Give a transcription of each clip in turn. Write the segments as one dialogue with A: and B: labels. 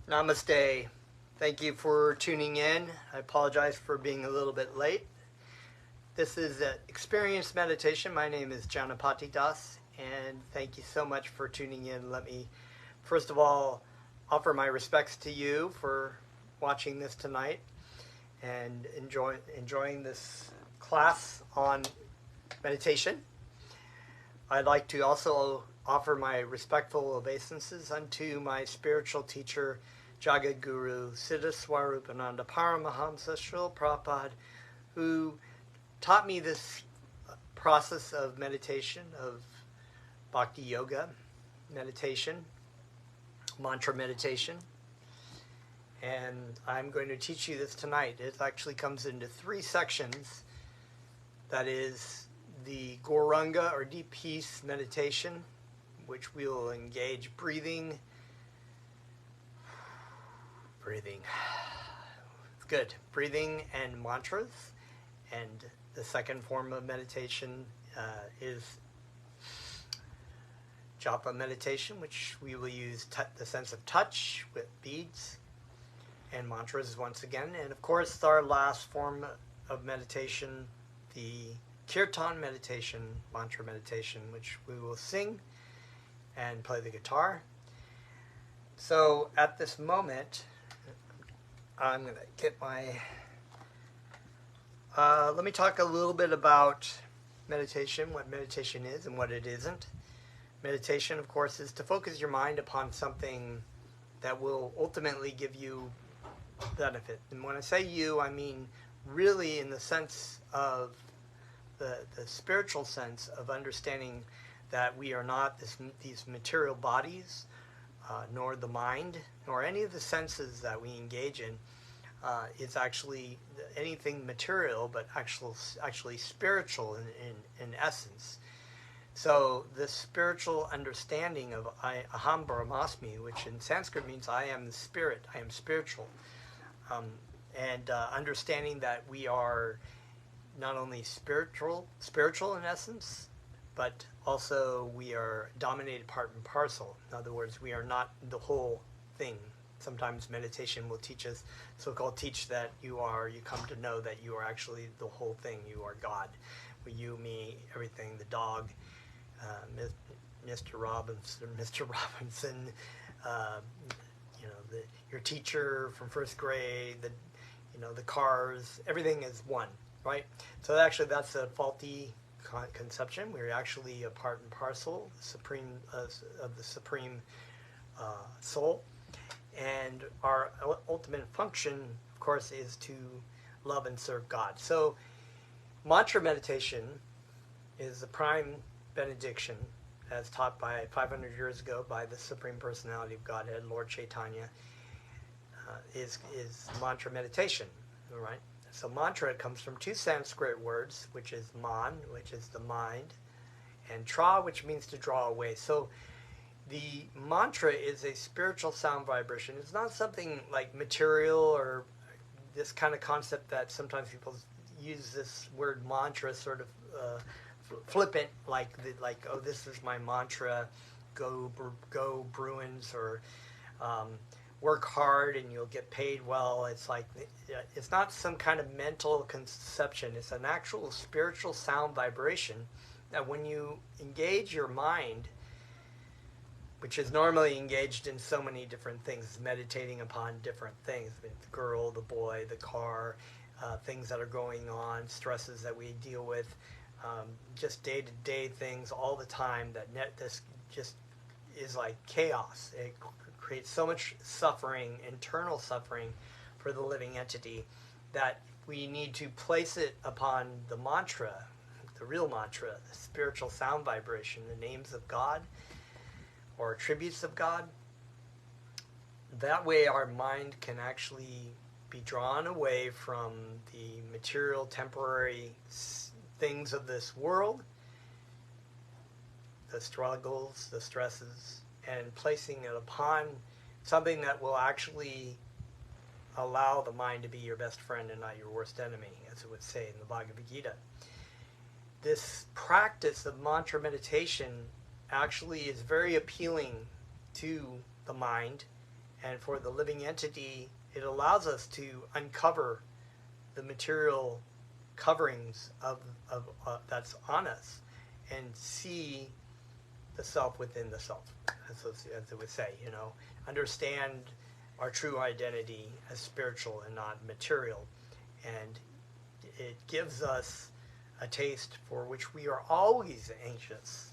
A: Namaste. Thank you for tuning in. I apologize for being a little bit late. This is Experience Meditation. My name is Janapati Das, and thank you so much for tuning in. Let me, first of all, offer my respects to you for watching this tonight and enjoying this class on meditation. I'd like to also offer my respectful obeisances unto my spiritual teacher, Jagat Guru Siddha Swarupananda Paramahamsa Srila Prabhupada, who taught me this process of meditation, of bhakti yoga meditation, mantra meditation. And I'm going to teach you this tonight. It actually comes into 3 sections. That is the Gauranga or deep peace meditation, which we will engage breathing. It's good. Breathing and mantras. And the second form of meditation is japa meditation, which we will use the sense of touch with beads and mantras once again. And of course, our last form of meditation, the kirtan meditation, mantra meditation, which we will sing and play the guitar. So at this moment, I'm going to get my... let me talk a little bit about meditation, what meditation is and what it isn't. Meditation, of course, is to focus your mind upon something that will ultimately give you benefit. And when I say you, I mean really in the sense of the spiritual sense of understanding that we are not these material bodies, nor the mind, nor any of the senses that we engage in is actually anything material, but actually spiritual in essence. So this spiritual understanding of Aham Brahmasmi, which in Sanskrit means I am the spirit, I am spiritual, and understanding that we are not only spiritual in essence, but also we are dominated part and parcel. In other words, we are not the whole thing. Sometimes meditation will teach us, teach that you come to know that you are actually the whole thing. You are God. You, me, everything, the dog, Mr. Robinson, your teacher from first grade, the cars, everything is one, right? So actually that's a faulty conception. We're actually a part and parcel of the supreme soul, and our ultimate function, of course, is to love and serve God. So mantra meditation is the prime benediction, as taught by 500 years ago by the Supreme Personality of Godhead, Lord Chaitanya, is mantra meditation, all right? So mantra comes from 2 Sanskrit words, which is man, which is the mind, and tra, which means to draw away. So the mantra is a spiritual sound vibration. It's not something like material or this kind of concept that sometimes people use this word mantra sort of flippant, like oh, this is my mantra, go Bruins, or work hard and you'll get paid well. It's like, it's not some kind of mental conception. It's an actual spiritual sound vibration that when you engage your mind, which is normally engaged in so many different things, meditating upon different things, the girl, the boy, the car, things that are going on, stresses that we deal with, just day-to-day things all the time, this just is like chaos. It creates so much suffering, internal suffering for the living entity, that we need to place it upon the mantra, the real mantra, the spiritual sound vibration, the names of God or attributes of God. That way our mind can actually be drawn away from the material, temporary things of this world, the struggles, the stresses, and placing it upon something that will actually allow the mind to be your best friend and not your worst enemy, as it would say in the Bhagavad Gita. This practice of mantra meditation actually is very appealing to the mind And for the living entity, it allows us to uncover the material coverings of that's on us and see the self within the self, as it would say, understand our true identity as spiritual and not material. And it gives us a taste for which we are always anxious.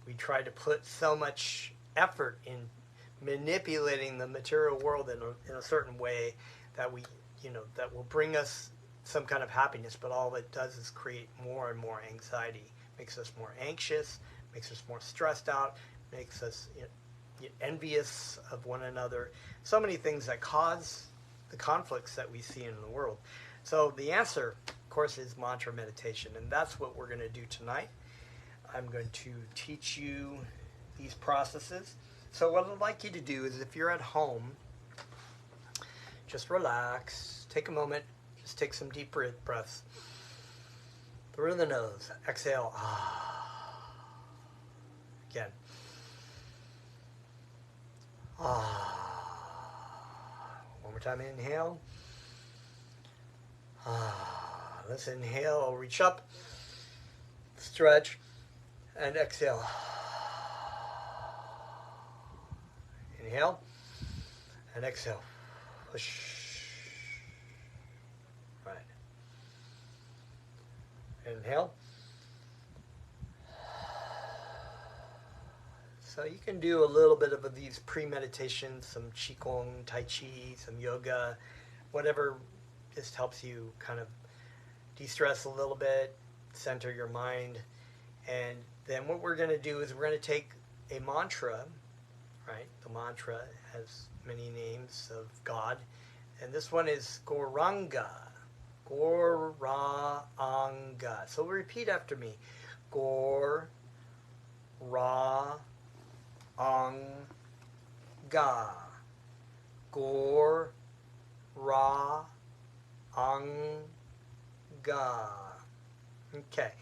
A: We try to put so much effort in manipulating the material world in a certain way that that will bring us some kind of happiness, but all it does is create more and more anxiety, makes us more anxious, makes us more stressed out, makes us envious of one another. So many things that cause the conflicts that we see in the world. So the answer, of course, is mantra meditation, and that's what we're going to do tonight. I'm going to teach you these processes. So what I'd like you to do is, if you're at home, just relax, take a moment, just take some deep breaths through the nose. Exhale. Again. One more time. Inhale. Let's inhale. Reach up. Stretch. And exhale. Inhale. And exhale. Push. Right. Inhale. So you can do a little bit of these pre-meditations, some Qigong, Tai Chi, some yoga, whatever just helps you kind of de-stress a little bit, center your mind. And then what we're going to do is we're going to take a mantra, right? The mantra has many names of God. And this one is Goranga. Goranga. So repeat after me. Gor, Ra, Anga. Gor, Ra, Anga. Okay.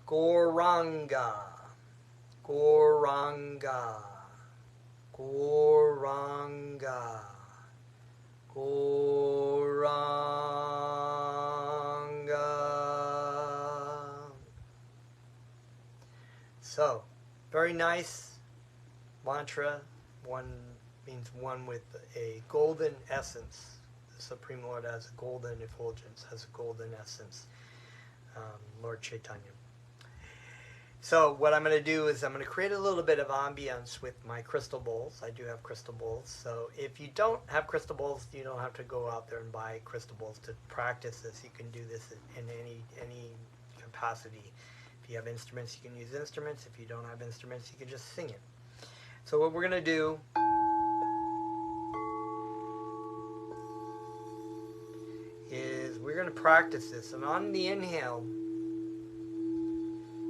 A: Goranga. Goranga. Goranga. Goranga. So, very nice mantra. One means one with a golden essence. The Supreme Lord has a golden effulgence, has a golden essence. Lord Chaitanya. So what I'm going to do is I'm going to create a little bit of ambience with my crystal bowls. I do have crystal bowls. So if you don't have crystal bowls, you don't have to go out there and buy crystal bowls to practice this. You can do this in any capacity. If you have instruments, you can use instruments. If you don't have instruments, you can just sing it. So what we're going to do is we're going to practice this. And on the inhale,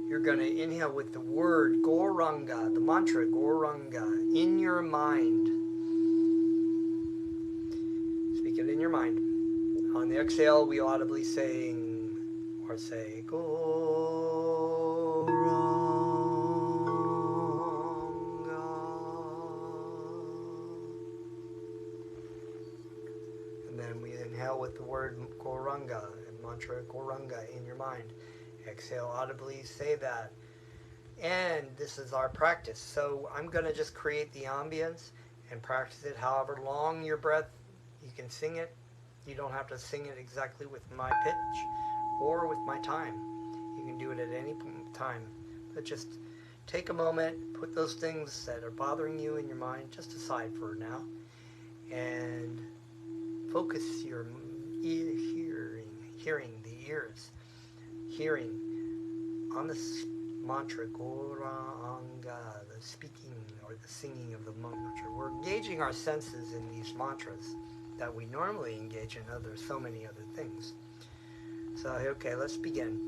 A: you're going to inhale with the word Goranga, the mantra Goranga, in your mind. Speak it in your mind. On the exhale, we audibly sing or say Goranga. And then we inhale with the word Goranga, and mantra Goranga in your mind. Exhale audibly, say that. And this is our practice. So I'm going to just create the ambience and practice it however long your breath. You can sing it. You don't have to sing it exactly with my pitch or with my time. You can do it at any time. But just take a moment, put those things that are bothering you in your mind just aside for now, and focus your hearing the ears. Hearing on this mantra, Goranga, the speaking or the singing of the mantra. We're engaging our senses in these mantras that we normally engage in so many other things. So, okay, let's begin.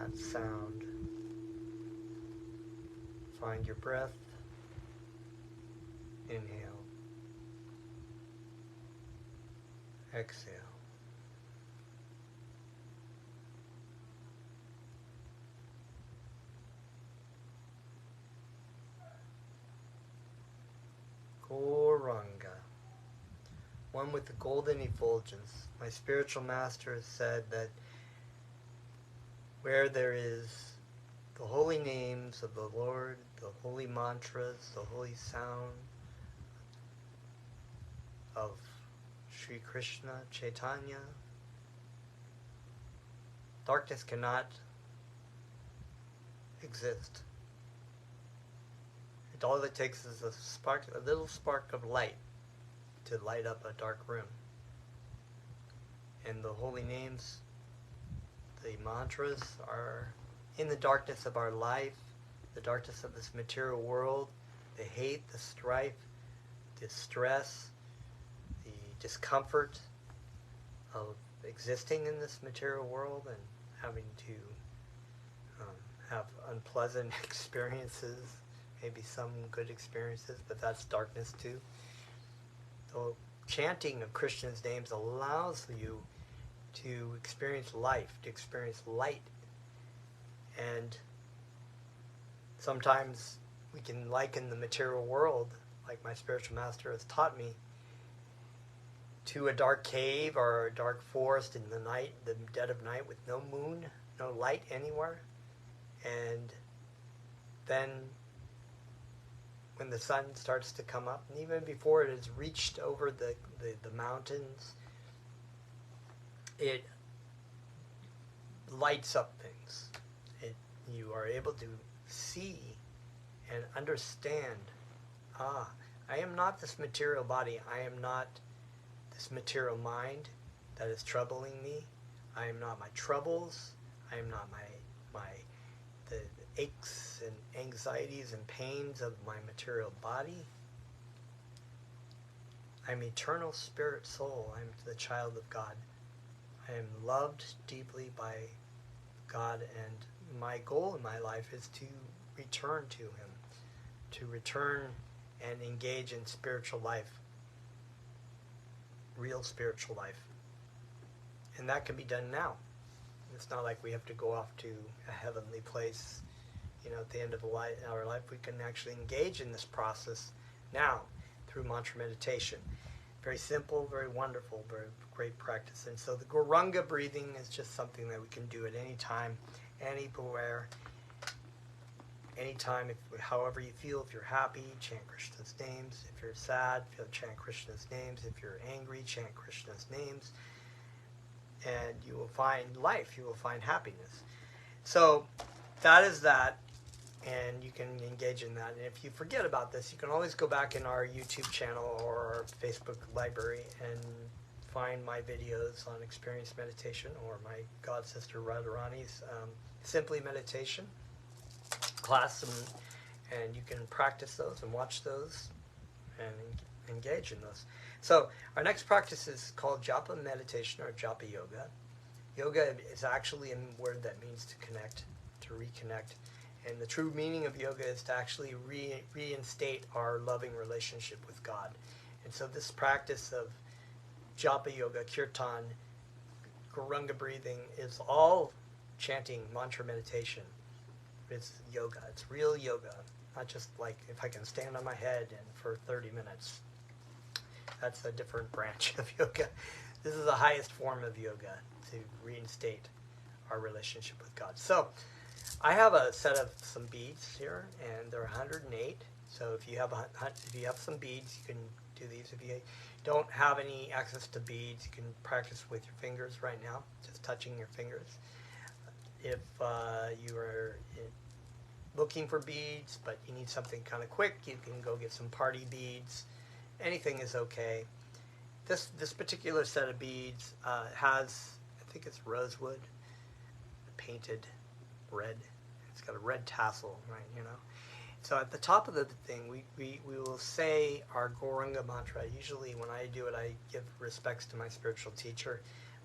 A: that sound. Find your breath. Inhale. Exhale. Goranga. One with the golden effulgence. My spiritual master has said that where there is the holy names of the Lord, the holy mantras, the holy sound of Sri Krishna Chaitanya, darkness cannot exist. All it takes is a little spark of light to light up a dark room. And the holy names, the mantras, are in the darkness of our life, the darkness of this material world, the hate, the strife, the stress, the discomfort of existing in this material world and having to have unpleasant experiences, maybe some good experiences, but that's darkness too. So chanting of Krishna's names allows you to experience life, to experience light. And sometimes we can liken the material world, like my spiritual master has taught me, to a dark cave or a dark forest in the night, the dead of night, with no moon, no light anywhere. And then when the sun starts to come up, and even before it has reached over the mountains, it lights up things. You are able to see and understand, I am not this material body. I am not this material mind that is troubling me. I am not my troubles. I am not the aches and anxieties and pains of my material body. I'm eternal spirit soul. I'm the child of God. I am loved deeply by God, and my goal in my life is to return to Him, to return and engage in spiritual life, real spiritual life. And that can be done now. It's not like we have to go off to a heavenly place, at the end of our life. We can actually engage in this process now through mantra meditation. Very simple, very wonderful, very great practice. And so the Goranga breathing is just something that we can do at any time, anywhere, anytime, however you feel. If you're happy, chant Krishna's names. If you're sad, chant Krishna's names. If you're angry, chant Krishna's names. And you will find life. You will find happiness. So that is that. And you can engage in that. And if you forget about this, you can always go back in our YouTube channel or our Facebook library and find my videos on experience meditation, or my god sister Radharani's Simply Meditation class, and you can practice those and watch those and engage in those. So our next practice is called Japa meditation, or Japa yoga. Yoga is actually a word that means to connect, to reconnect. And the true meaning of yoga is to actually reinstate our loving relationship with God. And so this practice of Japa yoga, kirtan, Goranga breathing is all chanting mantra meditation. It's yoga. It's real yoga. Not just like if I can stand on my head and for 30 minutes. That's a different branch of yoga. This is the highest form of yoga, to reinstate our relationship with God. So I have a set of some beads here, and they're 108. So if you have some beads, you can do these. If you don't have any access to beads, you can practice with your fingers right now, just touching your fingers. If you are looking for beads, but you need something kind of quick, you can go get some party beads. Anything is okay. This particular set of beads has, I think it's rosewood, painted red. It's got a red tassel, right? So at the top of the thing, we will say our Goranga mantra. Usually when I do it, I give respects to my spiritual teacher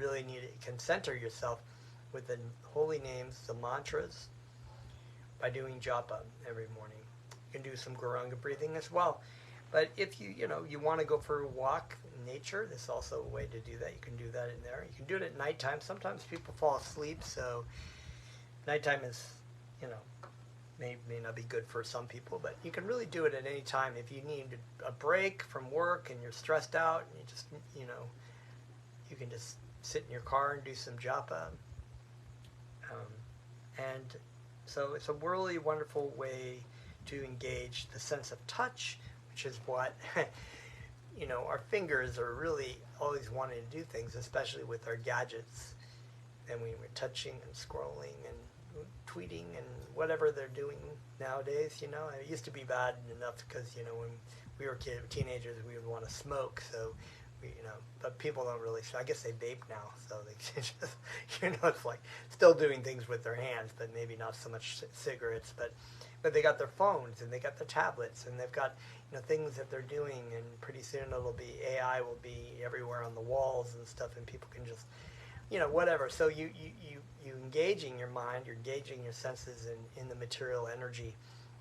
A: really can center yourself with the holy names, the mantras, by doing japa every morning. You can do some Guranga breathing as well. But if you want to go for a walk in nature, there's also a way to do that. You can do that in there. You can do it at nighttime. Sometimes people fall asleep, so nighttime is, may not be good for some people, but you can really do it at any time. If you need a break from work and you're stressed out, and you just, you can just sit in your car and do some japa. And so it's a really wonderful way to engage the sense of touch, which is what, our fingers are really always wanting to do things, especially with our gadgets. And when we're touching and scrolling and tweeting and whatever they're doing nowadays, it used to be bad enough because, when we were teenagers, we would want to smoke, so but people don't really, I guess they vape now, so they just, it's like still doing things with their hands, but maybe not so much cigarettes, but they got their phones and they got their tablets and they've got, things that they're doing, and pretty soon AI will be everywhere on the walls and stuff, and people can just, whatever. So you engaging your mind, you're engaging your senses in the material energy,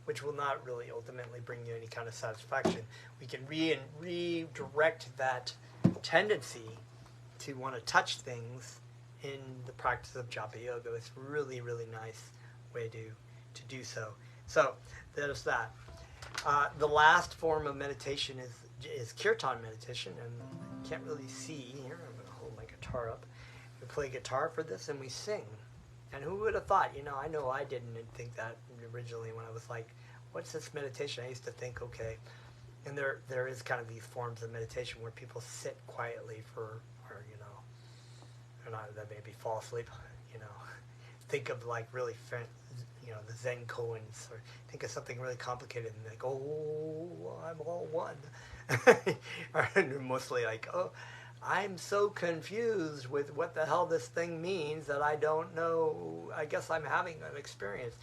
A: which will not really ultimately bring you any kind of satisfaction. We can redirect that tendency to want to touch things in the practice of japa yoga. It's really, really nice way to do so. So there's that. The last form of meditation is kirtan meditation, and I can't really see here. I'm going to hold my guitar up. We play guitar for this, and we sing. And who would have thought? I know I didn't think that originally when I was like, what's this meditation? I used to think, okay. And there is kind of these forms of meditation where people sit quietly or not, that maybe fall asleep, think of like really, the Zen koans, or think of something really complicated and like, oh, I'm all one. Or mostly like, oh, I'm so confused with what the hell this thing means that I don't know. I guess I'm having an experience.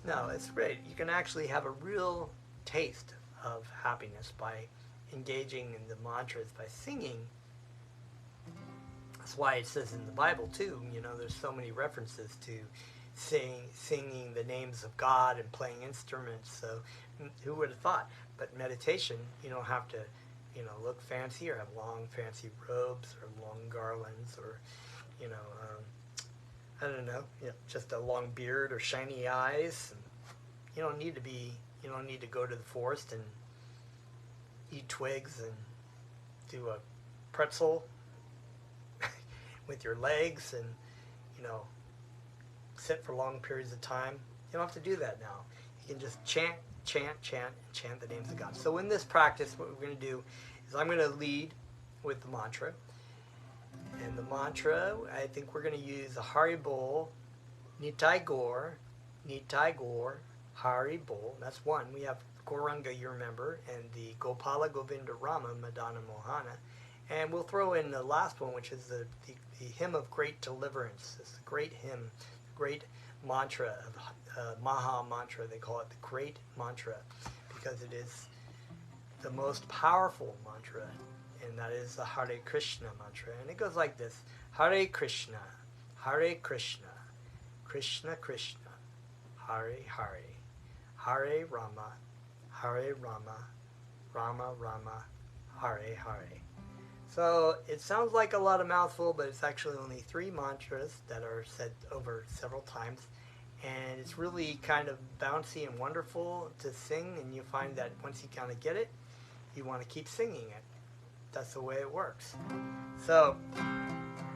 A: No, it's great. You can actually have a real taste of happiness by engaging in the mantras, by singing. That's why it says in the Bible too, there's so many references to singing the names of God and playing instruments. So who would have thought? But meditation, you don't have to, look fancy or have long fancy robes or long garlands or, I don't know, just a long beard or shiny eyes. And you don't need to go to the forest and eat twigs and do a pretzel with your legs and, sit for long periods of time. You don't have to do that now. You can just chant the names of God. So in this practice, what we're going to do is I'm going to lead with the mantra. And the mantra, I think we're going to use a Haribol, Nitai Gaur, Haribol. That's one. We have Gauranga, you remember, and the Gopala Govinda Rama, Madana Mohana. And we'll throw in the last one, which is the hymn of great deliverance. It's a great hymn, great mantra, Maha mantra. They call it the great mantra because it is the most powerful mantra, and that is the Hare Krishna mantra. And it goes like this: Hare Krishna, Krishna Krishna, Hare Hare, Hare Rama, Rama Rama, Hare Hare. So it sounds like a lot of mouthful, but it's actually only 3 mantras that are said over several times. And it's really kind of bouncy and wonderful to sing, and you find that once you kind of get it, you want to keep singing it. That's the way it works. So I'm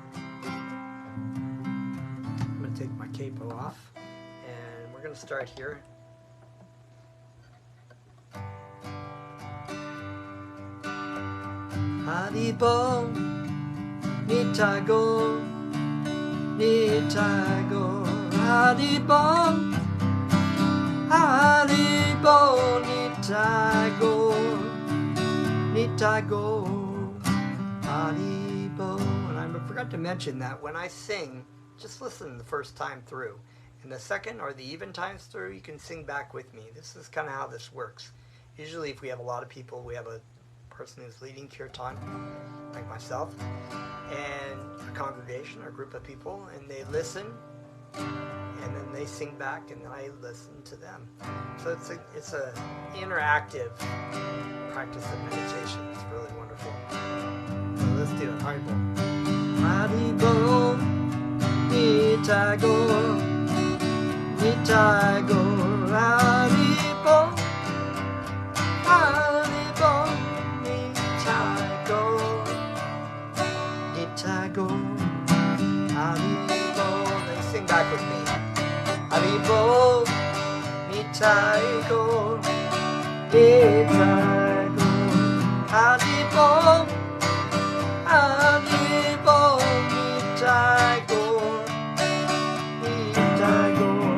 A: going to take my capo off, and we're going to start here. Haribol, Nitago, Haribol, Nitago, Haribol. And I forgot to mention that when I sing, just listen the first time through. And the second or the even times through, you can sing back with me. This is kind of how this works. Usually if we have a lot of people, we have a person who's leading kirtan, like myself, and a congregation or a group of people, and they listen, and then they sing back, and I listen to them. So it's a interactive practice of meditation. It's really wonderful. So let's do it. Haribol. Haribol, Nitagor, Nitagor, Haribol, Haribol, Nitagor, Nitagor, Haribol. They sing back with me. Haribol, Nitagor, Nitagor, Haribol, Haribol, Nitagor, Nitagor,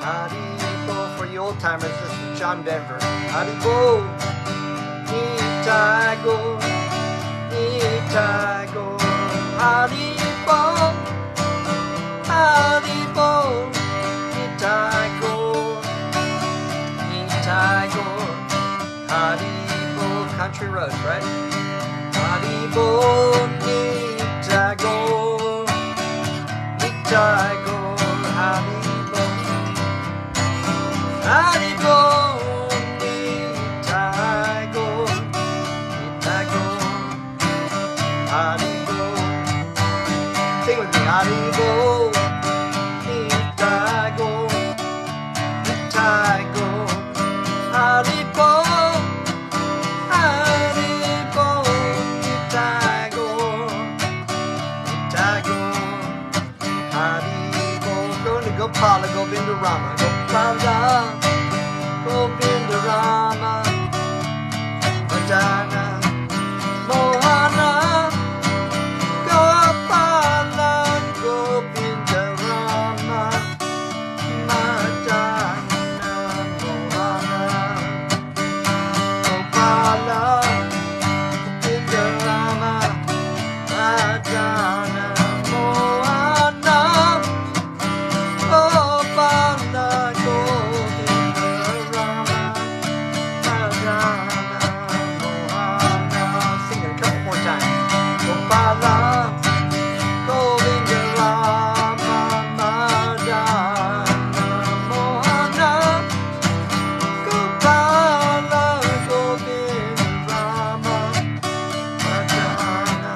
A: Haribol. For you old timers, this is John Denver. Haribol, Nitagor, Nitagor, Haribol, Haribol, Nitagor, Nitagor, Haribol. Country roads, right? Haribol, Nitagor, Nitagor, Haribol, Haribol, Nitagor, Nitagor, Haribol. Sing with me. Haribol, Nitagor, Nitagor, Haribol, Haribol, Nitagor, Nitagor, Haribol. Going to Gopala, Govinda Rama, Gopala, Govinda Rama, Madana, Mohana, Gopala, Govinda Rama, Madana, Mohana, Gopala, Govinda Rama, Madana, Mohana, Gopala, Govinda Rama, Madana, Mohana. Sing it a couple more times. Gopala, Govinda Rama, Madana, Mohana, Gopala, Govinda Rama, Madana,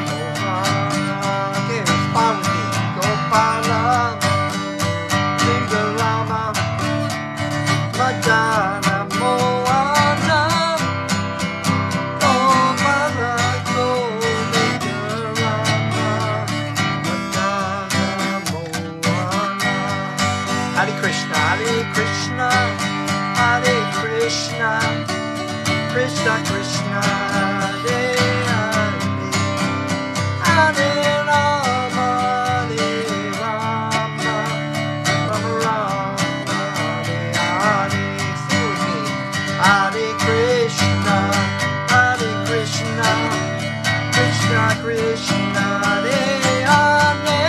A: Mohana. Okay, respond with me. Gopala, Govinda Rama, Madana, Mohana, Gopala, Govinda Rama, Madana, Mohana. Hare Krishna, Hare Krishna, Hare Krishna, Krishna Krishna, Hare Hare, Hare Rama, Hare Rama, Rama Rama, Hare Hare. Sing with me. Hare Krishna, Hare Krishna, Krishna Krishna, Hare Hare,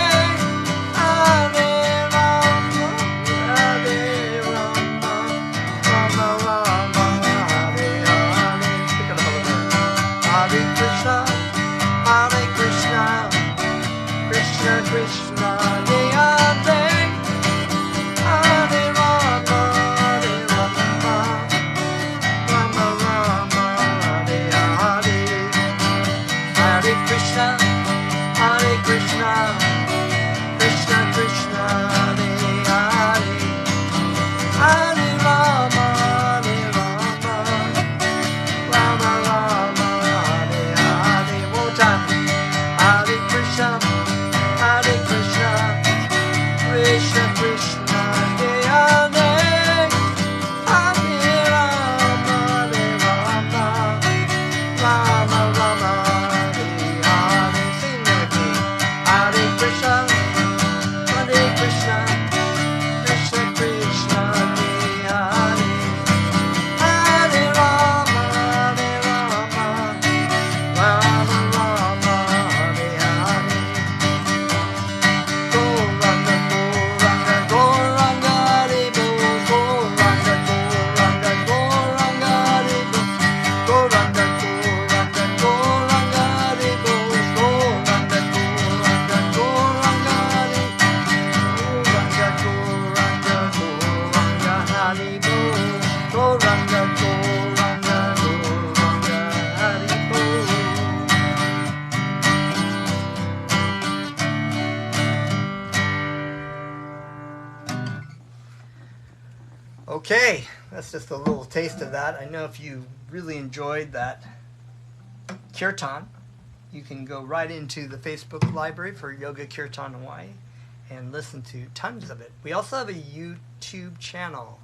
A: Hare Rama, Hare Rama, Rama Rama, Hare Hare. Pick it up a little bit. Okay, that's just a little taste of that. I know if you really enjoyed that kirtan, you can go right into the Facebook library for Yoga Kirtan Hawaii and listen to tons of it. We also have a YouTube channel,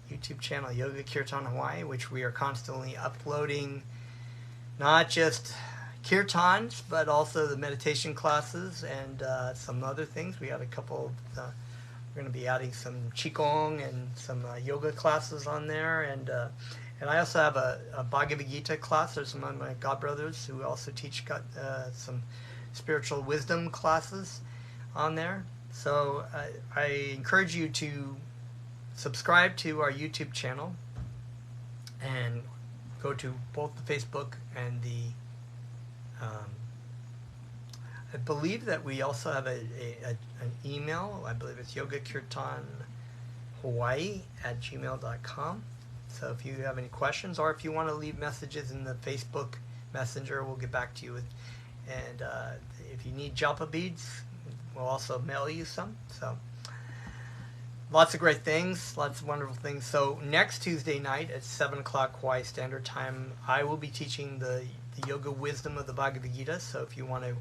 A: Yoga Kirtan Hawaii, which we are constantly uploading not just kirtans, but also the meditation classes and some other things. We have a couple of, we're going to be adding some Qigong and some yoga classes on there, and I also have a Bhagavad Gita class. There's some of my godbrothers who also teach some spiritual wisdom classes on there. So I encourage you to subscribe to our YouTube channel and go to both the Facebook and the I believe that we also have an email. I believe it's yogakirtanhawaii@gmail.com. So if you have any questions, or if you want to leave messages in the Facebook Messenger, we'll get back to you. And if you need japa beads, we'll also mail you some. So lots of great things, lots of wonderful things. So next Tuesday night at 7 o'clock Hawaii Standard Time, I will be teaching the yoga wisdom of the Bhagavad Gita. So if you want to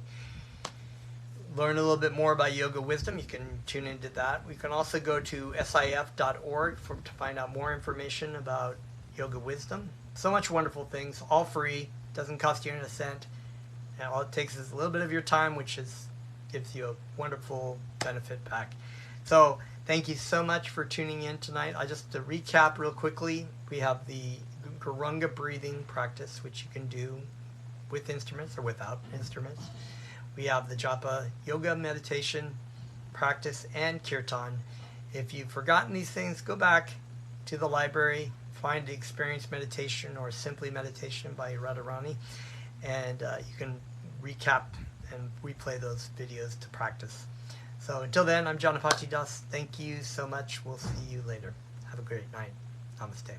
A: learn a little bit more about yoga wisdom, you can tune into that. We can also go to sif.org to find out more information about yoga wisdom. So much wonderful things, all free, doesn't cost you a cent. And all it takes is a little bit of your time, which gives you a wonderful benefit back. So thank you so much for tuning in tonight. Just to recap real quickly, we have the Gurunga breathing practice, which you can do with instruments or without instruments. We have the japa yoga meditation practice and kirtan. If you've forgotten these things, go back to the library, find the Experience Meditation or Simply Meditation by Radharani, and you can recap and replay those videos to practice. So until then, I'm Janapati Das. Thank you so much. We'll see you later. Have a great night. Namaste.